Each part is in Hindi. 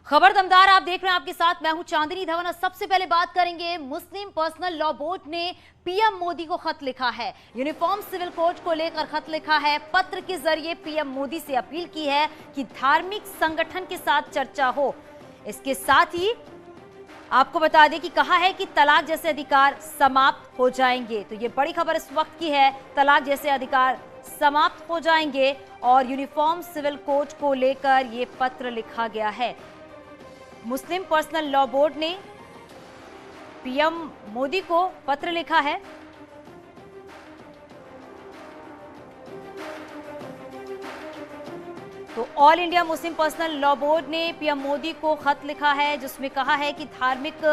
खबर दमदार आप देख रहे हैं, आपके साथ मैं हूं चांदनी धवन। सबसे पहले बात करेंगे, मुस्लिम पर्सनल लॉ बोर्ड ने पीएम मोदी को खत लिखा है। यूनिफॉर्म सिविल कोड को लेकर खत लिखा है। पत्र के जरिए पीएम मोदी से अपील की है कि धार्मिक संगठन के साथ चर्चा हो। इसके साथ ही आपको बता दें कि कहा है कि तलाक जैसे अधिकार समाप्त हो जाएंगे। तो ये बड़ी खबर इस वक्त की है, तलाक जैसे अधिकार समाप्त हो जाएंगे और यूनिफॉर्म सिविल कोड को लेकर ये पत्र लिखा गया है। मुस्लिम पर्सनल लॉ बोर्ड ने पीएम मोदी को पत्र लिखा है। तो all India Muslim personal law board ने पीएम मोदी को खत लिखा है, जिसमें कहा है कि धार्मिक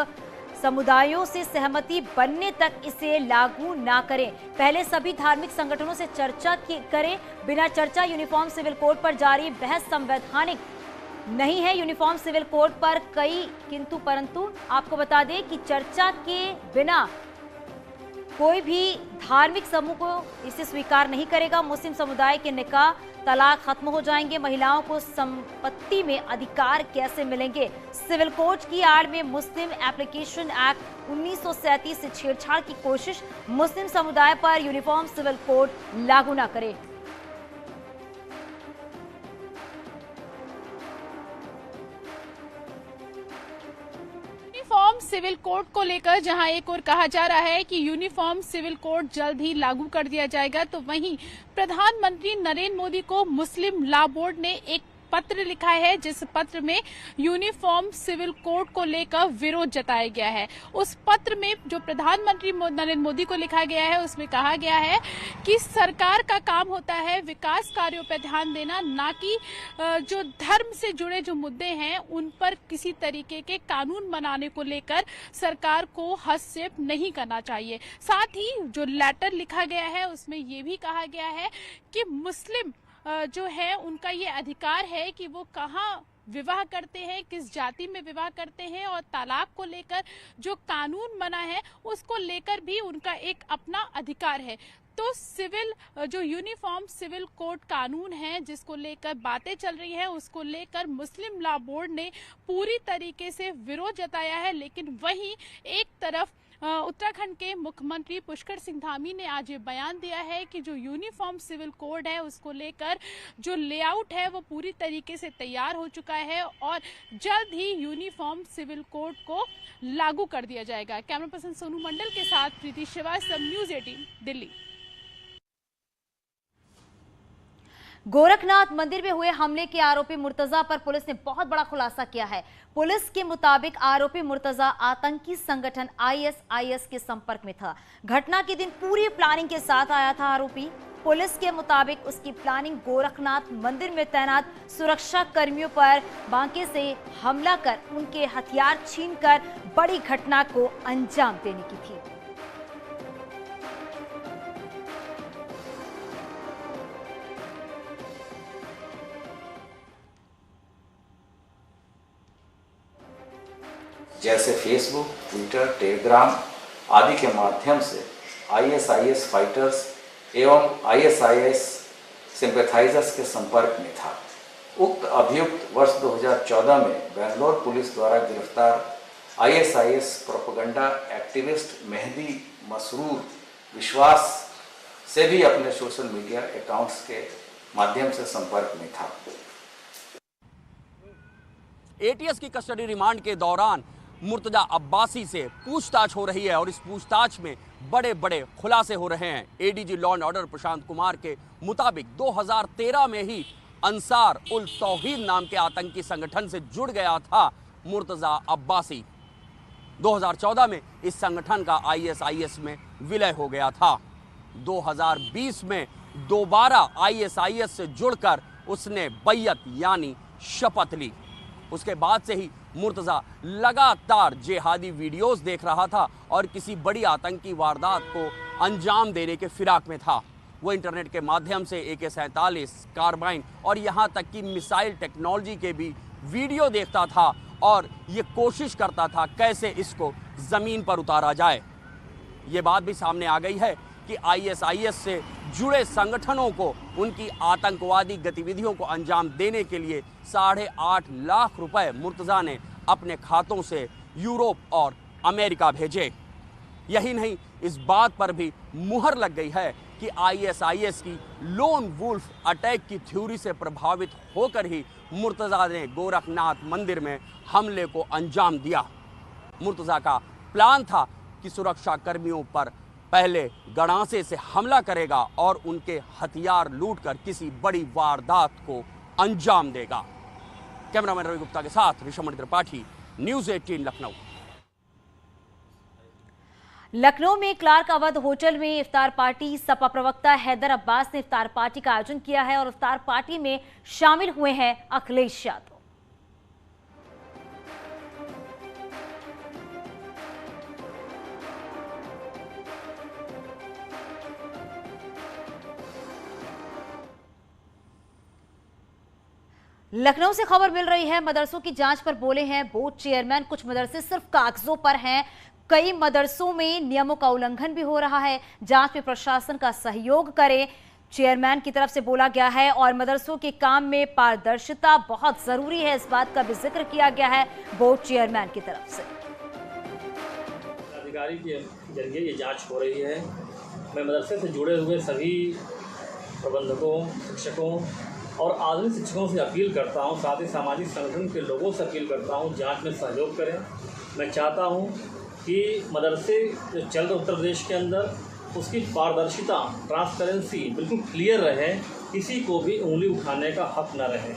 समुदायों से सहमति बनने तक इसे लागू ना करें। पहले सभी धार्मिक संगठनों से चर्चा करें। बिना चर्चा यूनिफॉर्म सिविल कोड पर जारी बहस संवैधानिक नहीं है। यूनिफॉर्म सिविल कोड पर कई किंतु परंतु आपको बता दें कि चर्चा के बिना कोई भी धार्मिक समूह को इसे स्वीकार नहीं करेगा। मुस्लिम समुदाय के निकाह तलाक खत्म हो जाएंगे। महिलाओं को संपत्ति में अधिकार कैसे मिलेंगे? सिविल कोड की आड़ में मुस्लिम एप्लीकेशन एक्ट 1937 से छेड़छाड़ की कोशिश। मुस्लिम समुदाय पर यूनिफॉर्म सिविल कोड लागू न करे। यूनिफॉर्म सिविल कोड को लेकर जहां एक और कहा जा रहा है कि यूनिफॉर्म सिविल कोड जल्द ही लागू कर दिया जाएगा, तो वहीं प्रधानमंत्री नरेंद्र मोदी को मुस्लिम लॉ बोर्ड ने एक पत्र लिखा है, जिस पत्र में यूनिफॉर्म सिविल कोड को लेकर विरोध जताया गया है। उस पत्र में जो प्रधानमंत्री नरेंद्र मोदी को लिखा गया है, उसमें कहा गया है कि सरकार का काम होता है विकास कार्यों पर ध्यान देना, ना कि जो धर्म से जुड़े जो मुद्दे हैं उन पर किसी तरीके के कानून बनाने को लेकर सरकार को हस्तक्षेप नहीं करना चाहिए। साथ ही जो लेटर लिखा गया है उसमें ये भी कहा गया है कि मुस्लिम जो है उनका ये अधिकार है कि वो कहाँ विवाह करते हैं, किस जाति में विवाह करते हैं, और तलाक को लेकर जो कानून बना है उसको लेकर भी उनका एक अपना अधिकार है। तो सिविल जो यूनिफॉर्म सिविल कोड कानून है जिसको लेकर बातें चल रही है, उसको लेकर मुस्लिम लॉ बोर्ड ने पूरी तरीके से विरोध जताया है। लेकिन वहीं एक तरफ उत्तराखंड के मुख्यमंत्री पुष्कर सिंह धामी ने आज ये बयान दिया है कि जो यूनिफॉर्म सिविल कोड है उसको लेकर जो लेआउट है वो पूरी तरीके से तैयार हो चुका है और जल्द ही यूनिफॉर्म सिविल कोड को लागू कर दिया जाएगा। कैमरा पर्सन सोनू मंडल के साथ प्रीति श्रीवास्तव, न्यूज़ 18 दिल्ली। गोरखनाथ मंदिर में हुए हमले के आरोपी मुर्तजा पर पुलिस ने बहुत बड़ा खुलासा किया है। पुलिस के मुताबिक आरोपी मुर्तजा आतंकी संगठन आईएसआईएस के संपर्क में था। घटना के दिन पूरी प्लानिंग के साथ आया था आरोपी। पुलिस के मुताबिक उसकी प्लानिंग गोरखनाथ मंदिर में तैनात सुरक्षा कर्मियों पर बांके से हमला कर उनके हथियार छीनकर बड़ी घटना को अंजाम देने की थी। जैसे फेसबुक, ट्विटर, टेलीग्राम आदि के माध्यम से आईएसआईएस फाइटर्स एवं आईएसआईएस सिंपैथाइजर्स के संपर्क में था। उक्त अभियुक्त वर्ष 2014 में बेंगलोर पुलिस द्वारा गिरफ्तार ISIS propaganda activist Mehdi Masroor Biswas से भी अपने सोशल मीडिया अकाउंट्स के माध्यम से संपर्क में था। एटीएस की कस्टडी रिमांड के दौरान मुर्तजा अब्बासी से पूछताछ हो रही है और इस पूछताछ में बड़े बड़े खुलासे हो रहे हैं। ADG law and order Prashant Kumar के मुताबिक 2013 में ही अंसार उल तौहीद नाम के आतंकी संगठन से जुड़ गया था मुर्तजा अब्बासी। 2014 में इस संगठन का आईएसआईएस में विलय हो गया था। 2020 में दोबारा आईएसआईएस से जुड़कर उसने बैयत यानी शपथ ली। उसके बाद से ही मुर्तजा लगातार जिहादी वीडियोस देख रहा था और किसी बड़ी आतंकी वारदात को अंजाम देने के फिराक में था। वो इंटरनेट के माध्यम से AK-47 कार्बाइन और यहाँ तक कि मिसाइल टेक्नोलॉजी के भी वीडियो देखता था और ये कोशिश करता था कैसे इसको ज़मीन पर उतारा जाए। ये बात भी सामने आ गई है कि आईएसआईएस से जुड़े संगठनों को उनकी आतंकवादी गतिविधियों को अंजाम देने के लिए 8.5 लाख रुपए मुर्तजा ने अपने खातों से यूरोप और अमेरिका भेजे। यही नहीं, इस बात पर भी मुहर लग गई है कि ISIS की लोन वुल्फ अटैक की थ्योरी से प्रभावित होकर ही मुर्तजा ने गोरखनाथ मंदिर में हमले को अंजाम दिया। मुर्तजा का प्लान था कि सुरक्षा कर्मियों पर पहले गणासे से हमला करेगा और उनके हथियार लूटकर किसी बड़ी वारदात को अंजाम देगा। कैमरामैन रवि गुप्ता के साथ ऋषभ त्रिपाठी, न्यूज़ 18 लखनऊ। लखनऊ में क्लार्क अवध होटल में इफ्तार पार्टी, सपा प्रवक्ता हैदर अब्बास ने इफ्तार पार्टी का आयोजन किया है और इफ्तार पार्टी में शामिल हुए हैं अखिलेश यादव। लखनऊ से खबर मिल रही है, मदरसों की जांच पर बोले हैं बोर्ड चेयरमैन। कुछ मदरसे सिर्फ कागजों पर हैं, कई मदरसों में नियमों का उल्लंघन भी हो रहा है। जांच में प्रशासन का सहयोग करें, चेयरमैन की तरफ से बोला गया है। और मदरसों के काम में पारदर्शिता बहुत जरूरी है, इस बात का भी जिक्र किया गया है बोर्ड चेयरमैन की तरफ से। अधिकारी के जरिए ये जांच हो रही है। मैं मदरसे से जुड़े हुए सभी प्रबंधकों, शिक्षकों और आधुनिक शिक्षकों से अपील करता हूं, साथ ही सामाजिक संगठन के लोगों से अपील करता हूं, जांच में सहयोग करें। मैं चाहता हूं कि मदरसे जो चल रहे उत्तर प्रदेश के अंदर, उसकी पारदर्शिता, ट्रांसपेरेंसी बिल्कुल क्लियर रहे, किसी को भी उंगली उठाने का हक न रहे।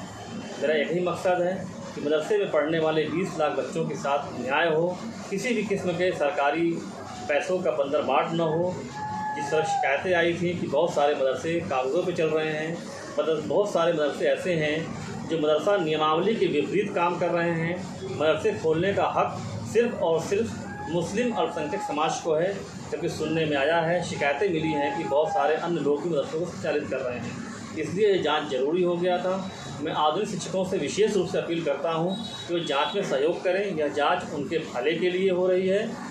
मेरा यही मकसद है कि मदरसे में पढ़ने वाले 20 लाख बच्चों के साथ न्याय हो, किसी भी किस्म के सरकारी पैसों का बंदरबाट न हो। जिस तरह शिकायतें आई थी कि बहुत सारे मदरसे कागज़ों पे चल रहे हैं, बहुत सारे मदरसे ऐसे हैं जो मदरसा नियमावली के विपरीत काम कर रहे हैं। मदरसे खोलने का हक सिर्फ़ और सिर्फ मुस्लिम अल्पसंख्यक समाज को है, जबकि सुनने में आया है, शिकायतें मिली हैं कि बहुत सारे अन्य लोग भी मदरसों को संचालित कर रहे हैं। इसलिए ये जांच ज़रूरी हो गया था। मैं आधुनिक शिक्षकों से विशेष रूप से अपील करता हूं कि वो जांच में सहयोग करें। यह जांच उनके भले के लिए हो रही है।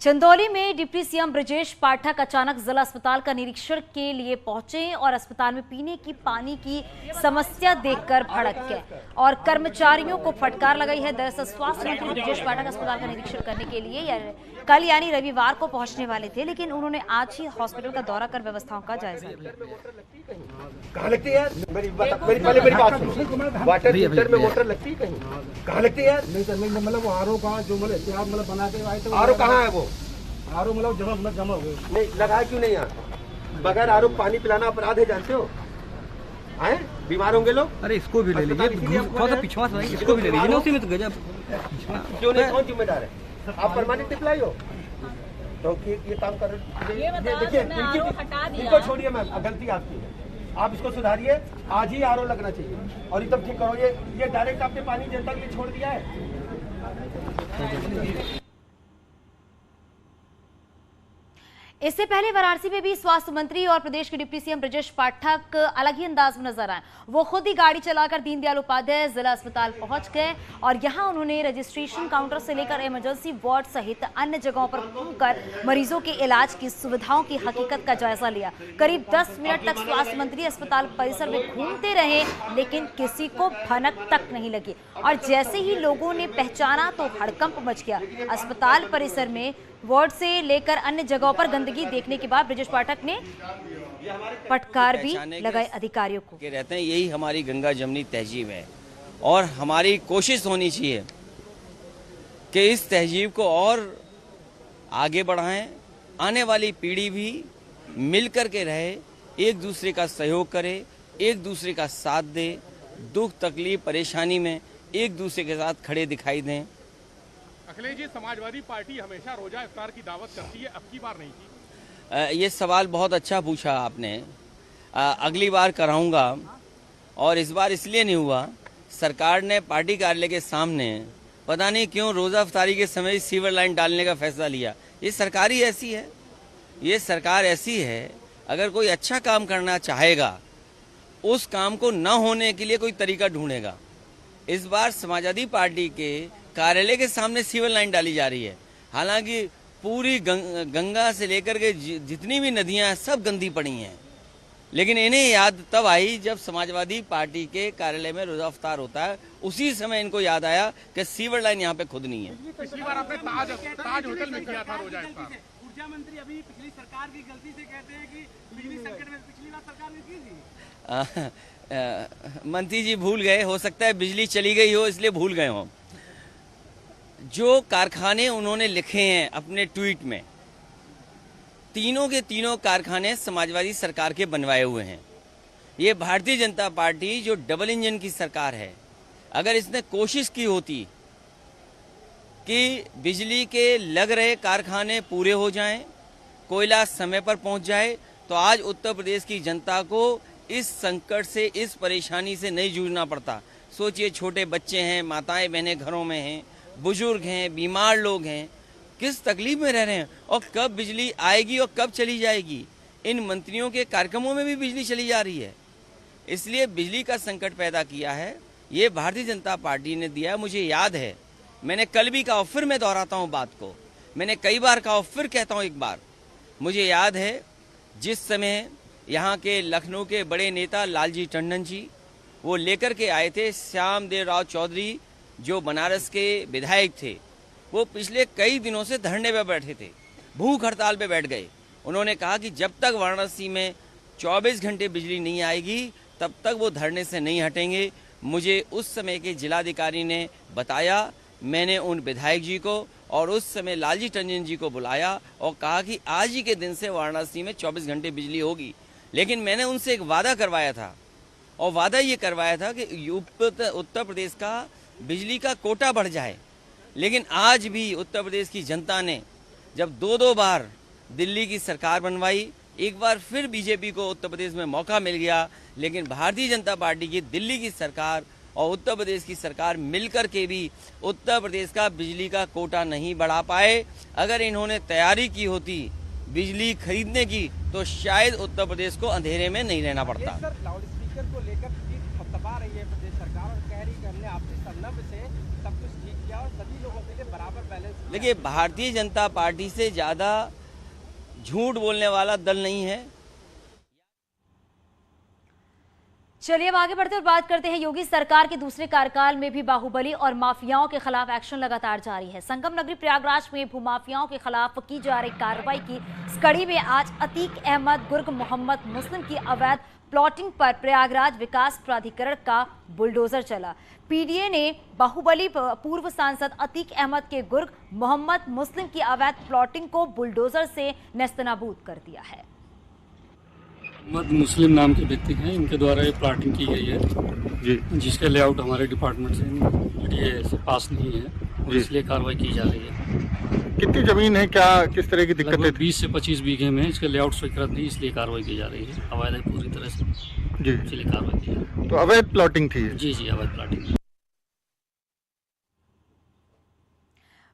चंदौली में डिप्टी सीएम ब्रजेश पाठक अचानक जिला अस्पताल का निरीक्षण के लिए पहुंचे और अस्पताल में पीने की पानी की समस्या देखकर भड़क गए और कर्मचारियों को फटकार लगाई है। दरअसल स्वास्थ्य मंत्री ब्रजेश पाठक अस्पताल का निरीक्षण करने के लिए कल यानी रविवार को पहुंचने वाले थे, लेकिन उन्होंने आज ही हॉस्पिटल का दौरा कर व्यवस्थाओं का जायजा लिया। कहाँ लगती है यार? मेरी बात सुनो। वाटर हीटर में मोटर लगती है कहीं? कहाँ लगती है यार? नहीं सर, मतलब आरओ का जो मतलब बना के आए थे। आरओ कहाँ है वो? आरओ मतलब जमा हुए। नहीं लगाया क्यों नहीं यहाँ? बगैर आरओ पानी पिलाना अपराध है, जानते हो? आए बीमार होंगे लोग। अरे इसको भी ले लीजिए, थोड़ा सा पिछवा से इसको भी ले लीजिए ना, उसी में तो गजब। क्यों नहीं, कौन जिम्मेदार है? आप परमानेंट एम्प्लॉय हो क्योंकि ये काम कर रहे। देखिए इनको छोड़िए मैम, गलती आपकी है, आप इसको सुधारिए। आज ही आरओ लगना चाहिए और एकदम ठीक करो। ये डायरेक्ट आपने पानी जनता के लिए छोड़ दिया है। इससे पहले वाराणसी में भी स्वास्थ्य मंत्री और प्रदेश के डिप्टी सीएम ब्रजेश पाठक अलग ही अंदाज में नजर आए। वो खुद ही गाड़ी चलाकर दीनदयाल उपाध्याय जिला अस्पताल पहुंच गए और यहां उन्होंने रजिस्ट्रेशन काउंटर से लेकर इमरजेंसी वार्ड सहित अन्य जगहों पर घूमकर मरीजों के इलाज की सुविधाओं की हकीकत का जायजा लिया। करीब 10 मिनट तक स्वास्थ्य मंत्री अस्पताल परिसर में घूमते रहे, लेकिन किसी को भनक तक नहीं लगी और जैसे ही लोगों ने पहचाना तो हड़कंप मच गया। अस्पताल परिसर में वार्ड से लेकर अन्य जगहों पर गंदगी देखने के बाद ब्रजेश पाठक ने फटकार भी लगाए अधिकारियों को। रहते हैं, यही हमारी गंगा जमनी तहजीब है और हमारी कोशिश होनी चाहिए कि इस तहजीब को और आगे बढ़ाएं। आने वाली पीढ़ी भी मिलकर के रहे, एक दूसरे का सहयोग करे, एक दूसरे का साथ दे, दुख तकलीफ परेशानी में एक दूसरे के साथ खड़े दिखाई दें। अखिलेश जी, समाजवादी पार्टी हमेशा रोजा इफ्तार की दावत करती है, अब की बार नहीं की। ये सवाल बहुत अच्छा पूछा आपने। अगली बार कराऊंगा और इस बार इसलिए नहीं हुआ, सरकार ने पार्टी कार्यालय के सामने पता नहीं क्यों रोजा इफ्तारी के समय सीवर लाइन डालने का फैसला लिया। ये सरकार ही ऐसी है, ये सरकार ऐसी है, अगर कोई अच्छा काम करना चाहेगा उस काम को न होने के लिए कोई तरीका ढूंढेगा। इस बार समाजवादी पार्टी के कार्यालय के सामने सीवर लाइन डाली जा रही है, हालांकि पूरी गंगा से लेकर के जितनी भी नदियां हैं सब गंदी पड़ी हैं। लेकिन इन्हें याद तब आई जब समाजवादी पार्टी के कार्यालय में रोजा अफ्तार होता है, उसी समय इनको याद आया कि सीवर लाइन यहाँ पे खुदनी है। पिछली बार आपने ताज होटल में किया था रोजा अफ्तार। ऊर्जा मंत्री अभी पिछली सरकार की गलती से कहते हैं कि बिजली संकट में पिछली बार सरकार ने की थी। मंत्री जी भूल गए, हो सकता है बिजली चली गई हो इसलिए भूल गए हो। जो कारखाने उन्होंने लिखे हैं अपने ट्वीट में, तीनों के तीनों कारखाने समाजवादी सरकार के बनवाए हुए हैं। ये भारतीय जनता पार्टी जो डबल इंजन की सरकार है, अगर इसने कोशिश की होती कि बिजली के लग रहे कारखाने पूरे हो जाएं, कोयला समय पर पहुंच जाए, तो आज उत्तर प्रदेश की जनता को इस संकट से, इस परेशानी से नहीं जूझना पड़ता। सोचिए, छोटे बच्चे हैं, माताएं बहनें घरों में हैं, बुजुर्ग हैं, बीमार लोग हैं, किस तकलीफ में रह रहे हैं। और कब बिजली आएगी और कब चली जाएगी, इन मंत्रियों के कार्यक्रमों में भी बिजली चली जा रही है। इसलिए बिजली का संकट पैदा किया है, ये भारतीय जनता पार्टी ने दिया है। मुझे याद है, मैंने कल भी कहा, फिर मैं दोहराता हूँ बात को, मैंने कई बार कहा, फिर कहता हूँ एक बार। मुझे याद है जिस समय यहाँ के लखनऊ के बड़े नेता लालजी टंडन जी वो लेकर के आए थे, श्याम देव राव चौधरी जो बनारस के विधायक थे, वो पिछले कई दिनों से धरने पे बैठे थे, भूख हड़ताल पे बैठ गए। उन्होंने कहा कि जब तक वाराणसी में 24 घंटे बिजली नहीं आएगी तब तक वो धरने से नहीं हटेंगे। मुझे उस समय के जिलाधिकारी ने बताया, मैंने उन विधायक जी को और उस समय लालजी टंडन जी को बुलाया और कहा कि आज ही के दिन से वाराणसी में 24 घंटे बिजली होगी। लेकिन मैंने उनसे एक वादा करवाया था, और वादा ये करवाया था कि उत्तर प्रदेश का बिजली का कोटा बढ़ जाए। लेकिन आज भी उत्तर प्रदेश की जनता ने जब दो बार दिल्ली की सरकार बनवाई, एक बार फिर बीजेपी को उत्तर प्रदेश में मौका मिल गया, लेकिन भारतीय जनता पार्टी की दिल्ली की सरकार और उत्तर प्रदेश की सरकार मिलकर के भी उत्तर प्रदेश का बिजली का कोटा नहीं बढ़ा पाए। अगर इन्होंने तैयारी की होती बिजली खरीदने की तो शायद उत्तर प्रदेश को अंधेरे में नहीं रहना पड़ता। सर, लाउड स्पीकर को लेकर थपथपा रही है प्रदेश सरकार और कह रही है कि हमने आपसी समन्वय से सब कुछ ठीक किया और सभी लोगों के लिए बराबर बैलेंस। देखिए, भारतीय जनता पार्टी से ज्यादा झूठ बोलने वाला दल नहीं है। चलिए अब आगे बढ़ते और बात करते हैं। योगी सरकार के दूसरे कार्यकाल में भी बाहुबली और माफियाओं के खिलाफ एक्शन लगातार जारी है। संगम नगरी प्रयागराज में भूमाफियाओं के खिलाफ की जा रही कार्रवाई की कड़ी में आज अतीक अहमद गुर्ग मोहम्मद मुस्लिम की अवैध प्लॉटिंग पर प्रयागराज विकास प्राधिकरण का बुलडोजर चला। पीडीए ने बाहुबली पूर्व सांसद अतीक अहमद के गुर्ग मोहम्मद मुस्लिम की अवैध प्लॉटिंग को बुलडोजर से नेस्तनाबूद कर दिया है। मोहम्मद मुस्लिम नाम के व्यक्ति हैं, इनके द्वारा ये प्लॉटिंग की गई है जी, जिसका लेआउट हमारे डिपार्टमेंट से पीडीए से पास नहीं है, इसलिए कार्रवाई की जा रही है। कितनी जमीन है, क्या किस तरह की दिक्कत है? 20 से 25 बीघे में इसका लेआउट स्वीकृत नहीं, इसलिए कार्रवाई की जा रही है। अवैध पूरी तरह से जी, इसलिए कार्रवाई की जा रही है। तो अवैध प्लॉटिंग थी? जी जी, अवैध प्लॉटिंग।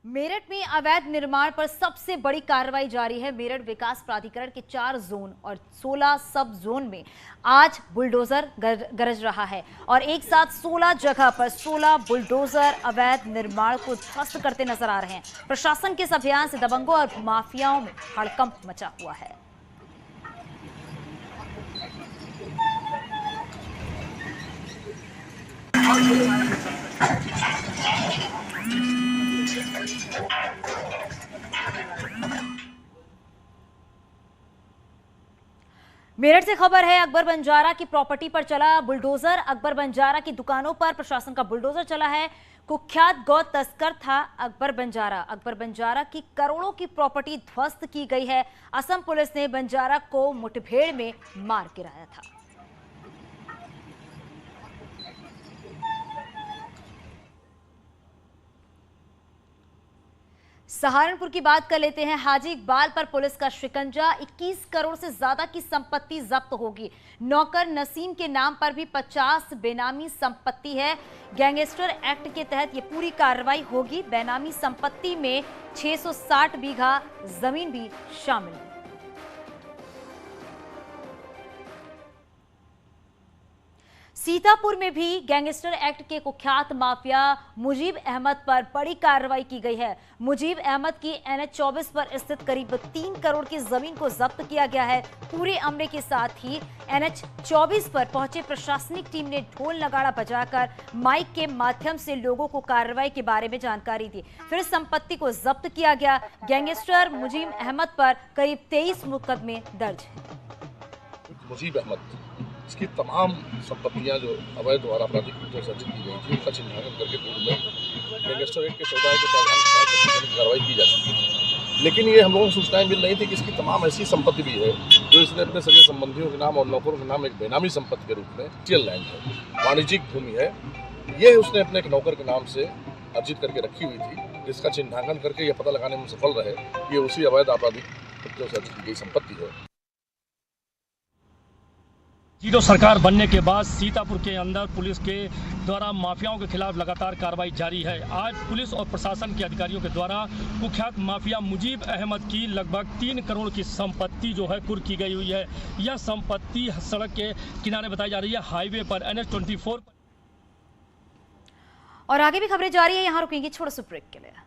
मेरठ में अवैध निर्माण पर सबसे बड़ी कार्रवाई जारी है। मेरठ विकास प्राधिकरण के 4 जोन और 16 सब जोन में आज बुलडोजर गरज रहा है और एक साथ 16 जगह पर 16 बुलडोजर अवैध निर्माण को ध्वस्त करते नजर आ रहे हैं। प्रशासन के इस अभियान से दबंगों और माफियाओं में हड़कंप मचा हुआ है। मेरठ से खबर है, अकबर बंजारा की प्रॉपर्टी पर चला बुलडोजर। अकबर बंजारा की दुकानों पर प्रशासन का बुलडोजर चला है। कुख्यात गौ तस्कर था अकबर बंजारा। अकबर बंजारा की करोड़ों की प्रॉपर्टी ध्वस्त की गई है। असम पुलिस ने बंजारा को मुठभेड़ में मार गिराया था। सहारनपुर की बात कर लेते हैं। हाजी इकबाल पर पुलिस का शिकंजा। 21 करोड़ से ज्यादा की संपत्ति जब्त होगी। नौकर नसीम के नाम पर भी 50 बेनामी संपत्ति है। गैंगस्टर एक्ट के तहत ये पूरी कार्रवाई होगी। बेनामी संपत्ति में 660 बीघा जमीन भी शामिल है। सीतापुर में भी गैंगस्टर एक्ट के कुख्यात माफिया मुजीब अहमद पर बड़ी कार्रवाई की गई है। मुजीब अहमद की NH 24 पर स्थित करीब 3 करोड़ की जमीन को जब्त किया गया है। पूरे अमले के साथ ही NH 24 पर पहुंचे प्रशासनिक टीम ने ढोल नगाड़ा बजाकर माइक के माध्यम से लोगों को कार्रवाई के बारे में जानकारी दी। फिर संपत्ति को जब्त किया गया। गैंगस्टर मुजीब अहमद पर करीब 23 मुकदमे दर्ज है। मुजीब अहमद इसकी तमाम संपत्तियां जो अवैध द्वारा आपराधिक रूप से अर्जित की गई थी उसका चिन्हांकन करके पूर्व में गैंगस्टर एक्ट के 14 के प्रावधान की कार्रवाई की जा चुकी थी। लेकिन ये हम लोगों को सूचनाएं मिल रही थी कि इसकी तमाम ऐसी संपत्ति भी है जो इसने अपने सगे संबंधियों के नाम और नौकरों के नाम एक बेनामी संपत्ति के रूप में रियल लैंड है, वाणिज्यिक भूमि है, ये उसने अपने एक नौकर के नाम से अर्जित करके रखी हुई थी, जिसका चिन्हांकन करके ये पता लगाने में सफल रहे ये उसी अवैध आपराधिक कृत्यों से अर्जित की गई संपत्ति है। जीरो सरकार बनने के बाद सीतापुर के अंदर पुलिस के द्वारा माफियाओं के खिलाफ लगातार कार्रवाई जारी है। आज पुलिस और प्रशासन के अधिकारियों के द्वारा कुख्यात माफिया मुजीब अहमद की लगभग 3 करोड़ की संपत्ति जो है कुर्क की गई हुई है। यह संपत्ति सड़क के किनारे बताई जा रही है, हाईवे पर NH 24 पर। और आगे भी खबरें जारी है, यहाँ रुकेंगे छोटे से ब्रेक के लिए।